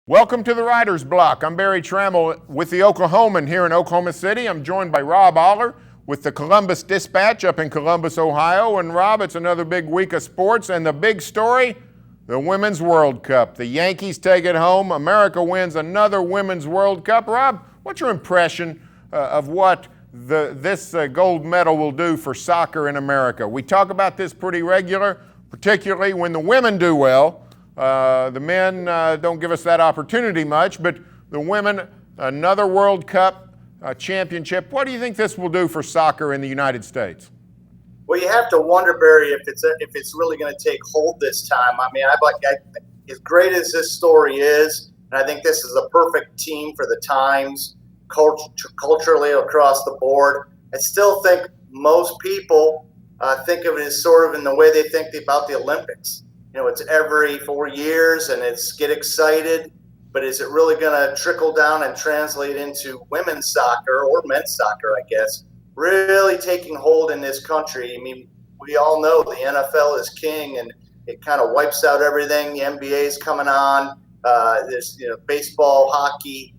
Welcome to the Writer's Block. I'm Barry Trammell with the Oklahoman here in Oklahoma City. I'm joined by Rob Aller with the Columbus Dispatch up in Columbus, Ohio. And Rob, it's another big week of sports, and the big story, the Women's World Cup. The Yankees take it home. America wins another Women's World Cup. Rob, what's your impression of what this gold medal will do for soccer in America? We talk about this pretty regular, particularly when the women do well. The men don't give us that opportunity much, but the women, another World Cup championship. What do you think this will do for soccer in the United States? Well, you have to wonder, Barry, if it's really going to take hold this time. I mean, as great as this story is, and I think this is a perfect team for the times, culturally across the board. I still think most people think of it as sort of in the way they think about the Olympics. You know, it's every 4 years and it's get excited, but is it really going to trickle down and translate into women's soccer or men's soccer, I guess, really taking hold in this country? I mean, we all know the NFL is king and it kind of wipes out everything. The NBA is coming on. There's, baseball, hockey.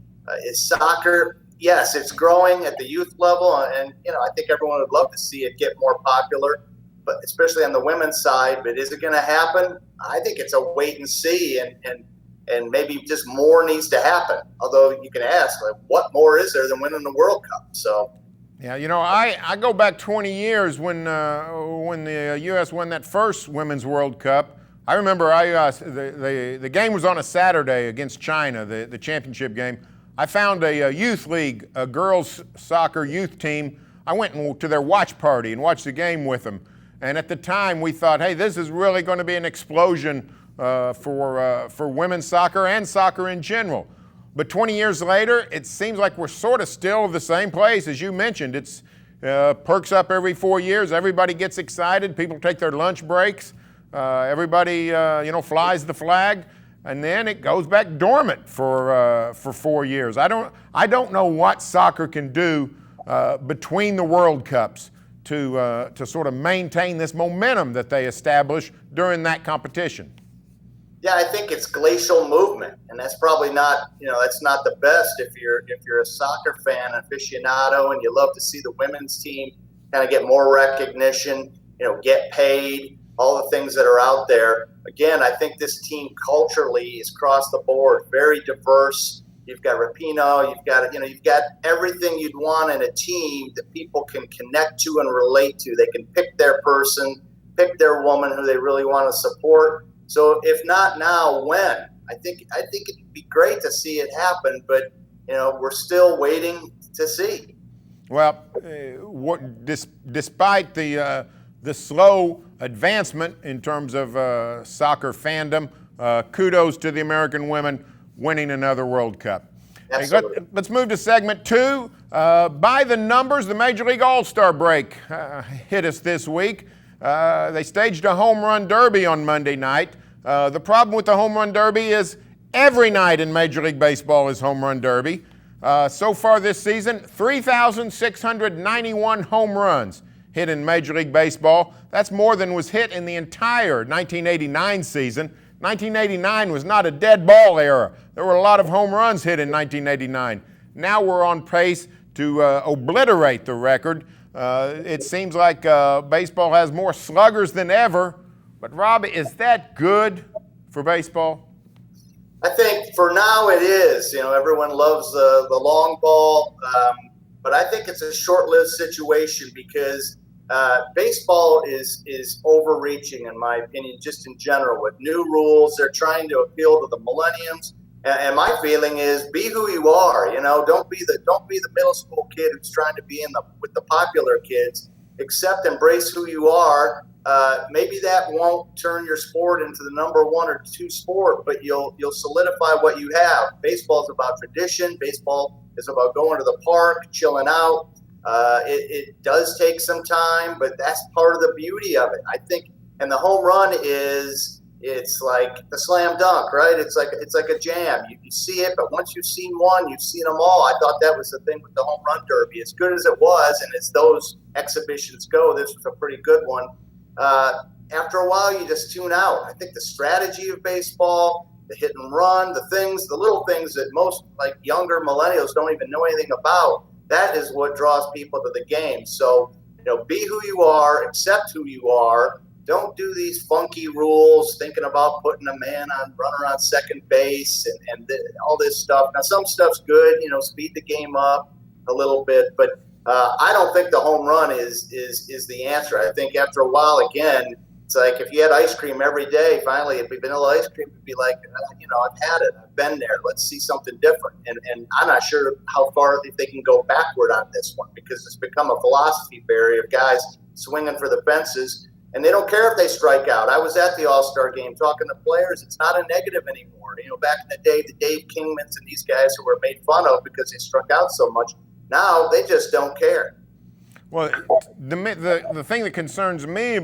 Is soccer? Yes, it's growing at the youth level. And, I think everyone would love to see it get more popular, but especially on the women's side. But is it going to happen? I think it's a wait and see, and maybe just more needs to happen. Although you can ask, like, what more is there than winning the World Cup? So, yeah, I go back 20 years when the U.S. won that first Women's World Cup. I remember the game was on a Saturday against China, the championship game. I found a youth league, a girls soccer youth team. I went to their watch party and watched the game with them. And at the time, we thought, hey, this is really going to be an explosion for women's soccer and soccer in general. But 20 years later, it seems like we're sort of still the same place. As you mentioned, it's perks up every 4 years. Everybody gets excited. People take their lunch breaks. Everybody, flies the flag. And then it goes back dormant for 4 years. I don't know what soccer can do between the World Cups to sort of maintain this momentum that they establish during that competition. Yeah, I think it's glacial movement, and that's probably not, that's not the best if you're a soccer fan, aficionado, and you love to see the women's team kind of get more recognition, get paid, all the things that are out there. Again, I think this team culturally is across the board, very diverse. You've got Rapinoe, you've got everything you'd want in a team that people can connect to and relate to. They can pick their person, pick their woman who they really want to support. So if not now, when? I think it'd be great to see it happen, but we're still waiting to see. Well, despite the slow advancement in terms of soccer fandom, kudos to the American women winning another World Cup. Hey, let's move to segment 2. By the numbers, the Major League All-Star break hit us this week. They staged a home run derby on Monday night. The problem with the home run derby is every night in Major League Baseball is home run derby. So far this season, 3,691 home runs hit in Major League Baseball. That's more than was hit in the entire 1989 season. 1989 was not a dead ball era. There were a lot of home runs hit in 1989. Now we're on pace to obliterate the record. It seems like baseball has more sluggers than ever. But Rob, is that good for baseball? I think for now it is. Everyone loves the long ball, but I think it's a short-lived situation because baseball is overreaching, in my opinion, just in general. With new rules, they're trying to appeal to the millenniums. And my feeling is, be who you are. Don't be the middle school kid who's trying to be with the popular kids. Embrace who you are. Maybe that won't turn your sport into the number 1 or 2 sport, but you'll solidify what you have. Baseball is about tradition. Baseball is about going to the park, chilling out. It does take some time, but that's part of the beauty of it, I think. And the home run it's like the slam dunk, right? It's like a jam. You see it, but once you've seen one, you've seen them all. I thought that was the thing with the home run derby. As good as it was, and as those exhibitions go, this was a pretty good one. After a while, you just tune out. I think the strategy of baseball the hit and run, the little things that most like younger millennials don't even know anything about. That is what draws people to the game. So, be who you are, accept who you are. Don't do these funky rules, thinking about putting a man on runner on second base and all this stuff. Now, some stuff's good, speed the game up a little bit, but I don't think the home run is the answer. I think after a while, again, it's like if you had ice cream every day, finally, it'd be vanilla ice cream. It'd be like, I've had it. I've been there. Let's see something different. And I'm not sure how far if they can go backward on this one, because it's become a philosophy barrier of guys swinging for the fences. And they don't care if they strike out. I was at the All-Star game talking to players. It's not a negative anymore. Back in the day, the Dave Kingmans and these guys who were made fun of because they struck out so much, now they just don't care. Well, the thing that concerns me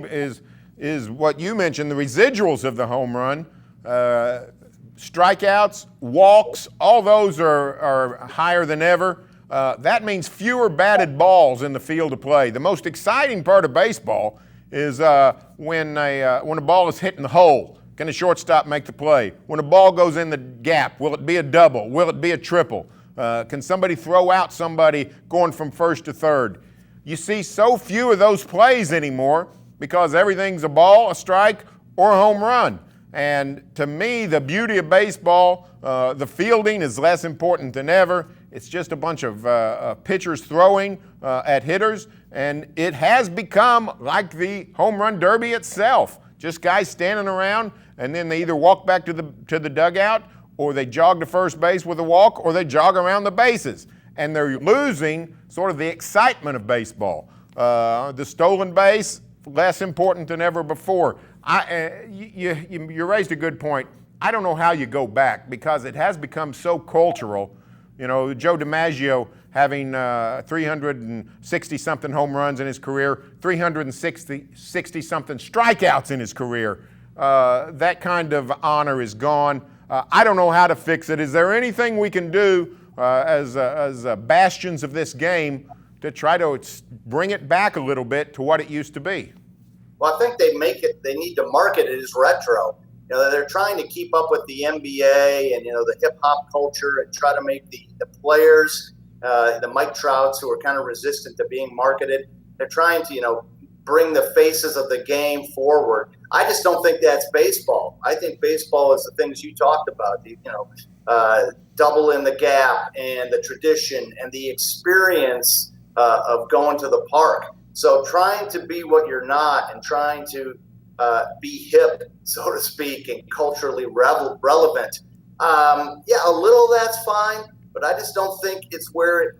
is what you mentioned, the residuals of the home run. Strikeouts, walks, all those are higher than ever. That means fewer batted balls in the field of play. The most exciting part of baseball is when a ball is hitting the hole. Can the shortstop make the play? When a ball goes in the gap, will it be a double? Will it be a triple? Can somebody throw out somebody going from first to third? You see so few of those plays anymore because everything's a ball, a strike, or a home run. And to me, the beauty of baseball, the fielding is less important than ever. It's just a bunch of pitchers throwing at hitters, and it has become like the home run derby itself. Just guys standing around, and then they either walk back to the dugout, or they jog to first base with a walk, or they jog around the bases. And they're losing sort of the excitement of baseball. The stolen base, less important than ever before. You raised a good point. I don't know how you go back because it has become so cultural. Joe DiMaggio having 360-something home runs in his career, 360-something strikeouts in his career. That kind of honor is gone. I don't know how to fix it. Is there anything we can do as bastions of this game to try to bring it back a little bit to what it used to be? Well, I think they need to market it as retro. They're trying to keep up with the NBA and, the hip hop culture and try to make the players, the Mike Trouts who are kind of resistant to being marketed. They're trying to, bring the faces of the game forward. I just don't think that's baseball. I think baseball is the things you talked about, double in the gap and the tradition and the experience of going to the park. So trying to be what you're not and trying to be hip, so to speak, and culturally relevant. A little that's fine, but I just don't think it's where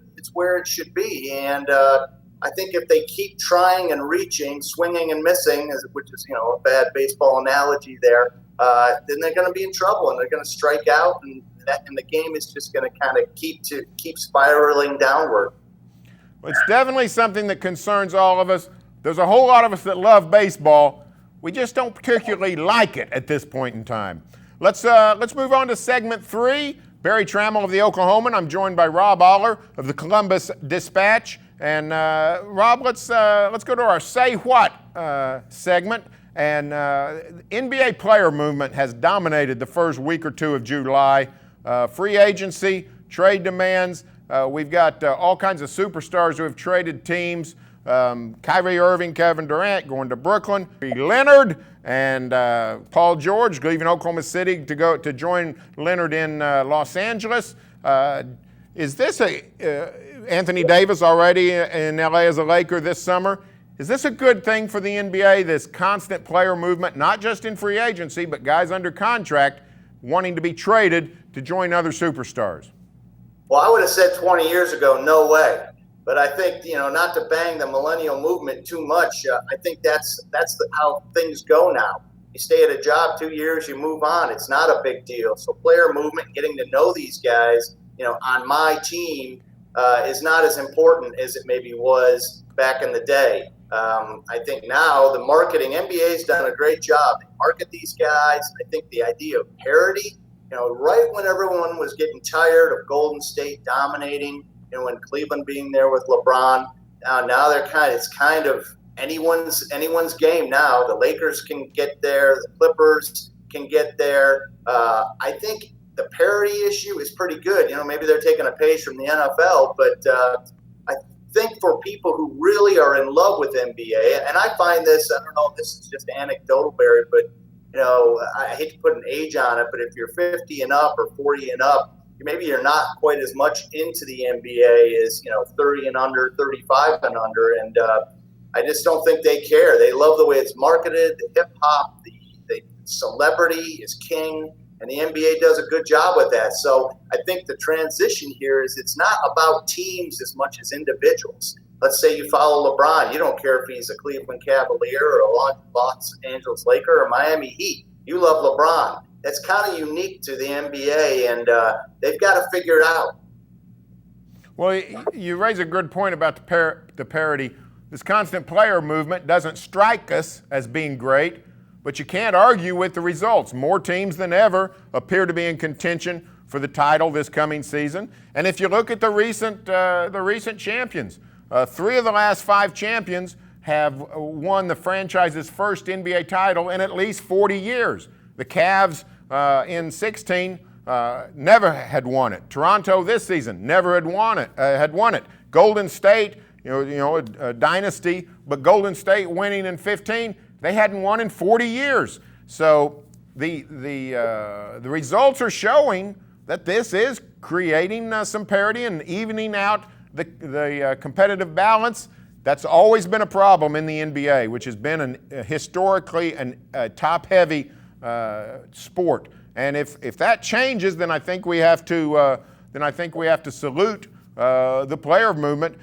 it should be. And I think if they keep trying and reaching, swinging and missing, which is a bad baseball analogy there, then they're going to be in trouble and they're going to strike out, and the game is just going to kind of keep spiraling downward. Well, it's definitely something that concerns all of us. There's a whole lot of us that love baseball. We just don't particularly like it at this point in time. Let's move on to segment 3. Barry Trammell of the Oklahoman. I'm joined by Rob Aller of the Columbus Dispatch. And Rob, let's go to our Say What segment. And NBA player movement has dominated the first week or two of July. Free agency, trade demands. We've got all kinds of superstars who have traded teams. Kyrie Irving, Kevin Durant going to Brooklyn. Leonard and Paul George leaving Oklahoma City to join Leonard in Los Angeles. Is this Anthony Davis already in LA as a Laker this summer? Is this a good thing for the NBA, this constant player movement, not just in free agency, but guys under contract wanting to be traded to join other superstars? Well, I would have said 20 years ago, no way. But I think, not to bang the millennial movement too much, I think that's how things go now. You stay at a job 2 years, you move on. It's not a big deal. So player movement, getting to know these guys, on my team is not as important as it maybe was back in the day. I think now the marketing, NBA's done a great job. They market these guys. I think the idea of parity, right when everyone was getting tired of Golden State dominating, and Cleveland being there with LeBron, now it's kind of anyone's game now. The Lakers can get there, the Clippers can get there. I think the parity issue is pretty good. Maybe they're taking a page from the NFL, but I think for people who really are in love with NBA, and I find this, I don't know if this is just anecdotal, Barry, but I hate to put an age on it, but if you're 50 and up or 40 and up, maybe you're not quite as much into the NBA as 30 and under, 35 and under, and I just don't think they care. They love the way it's marketed, the hip hop, the celebrity is king, and the NBA does a good job with that. So I think the transition here is it's not about teams as much as individuals. Let's say you follow LeBron. You don't care if he's a Cleveland Cavalier or a Los Angeles Laker or Miami Heat. You love LeBron. That's kind of unique to the NBA, and they've got to figure it out. Well, you raise a good point about the parity. This constant player movement doesn't strike us as being great, but you can't argue with the results. More teams than ever appear to be in contention for the title this coming season. And if you look at the recent champions, 3 of the last 5 champions have won the franchise's first NBA title in at least 40 years. The Cavs in 16 never had won it. Toronto this season never had won it. Golden State, a dynasty, but Golden State winning in 15, they hadn't won in 40 years. So the results are showing that this is creating some parity and evening out the competitive balance. That's always been a problem in the NBA, which has been historically a top-heavy sport. And if that changes, then I think we have to salute the player movement.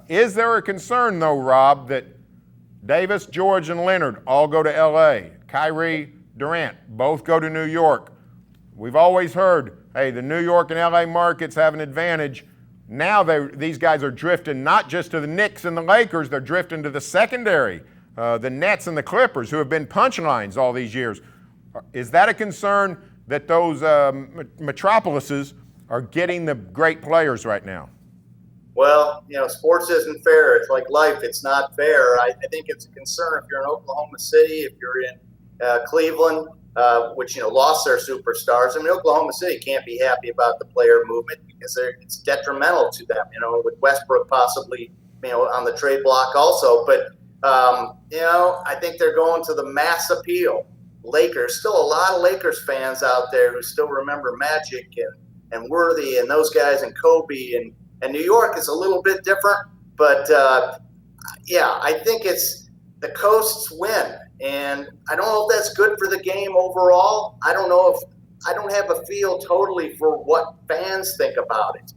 Is there a concern, though, Rob, that Davis, George, and Leonard all go to L.A., Kyrie, Durant both go to New York? We've always heard, hey, the New York and L.A. markets have an advantage. Now these guys are drifting not just to the Knicks and the Lakers, they're drifting to the secondary, the Nets and the Clippers, who have been punchlines all these years. Is that a concern that those metropolises are getting the great players right now? Well, sports isn't fair. It's like life. It's not fair. I think it's a concern if you're in Oklahoma City, if you're in Cleveland, which, lost their superstars. I mean, Oklahoma City can't be happy about the player movement because it's detrimental to them, with Westbrook possibly, on the trade block also. But, I think they're going to the mass appeal. Lakers, still a lot of Lakers fans out there who still remember Magic and Worthy and those guys and Kobe and New York is a little bit different, but I think it's the coasts win, and I don't know if that's good for the game overall. I don't have a feel totally for what fans think about it.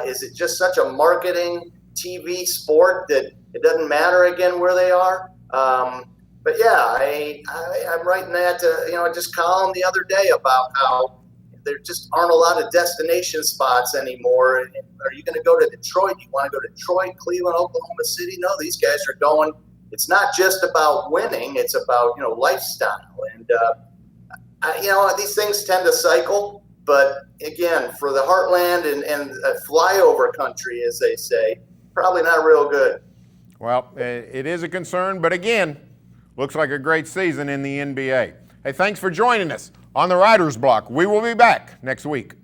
Is it just such a marketing TV sport that it doesn't matter again where they are? But I'm writing that just column the other day about how there just aren't a lot of destination spots anymore. Are you going to go to Detroit? You want to go to Detroit, Cleveland, Oklahoma City? No, these guys are going. It's not just about winning. It's about, lifestyle. And, these things tend to cycle. But, again, for the heartland and a flyover country, as they say, probably not real good. Well, it is a concern. But, again, looks like a great season in the NBA. Hey, thanks for joining us on the Writer's Block. We will be back next week.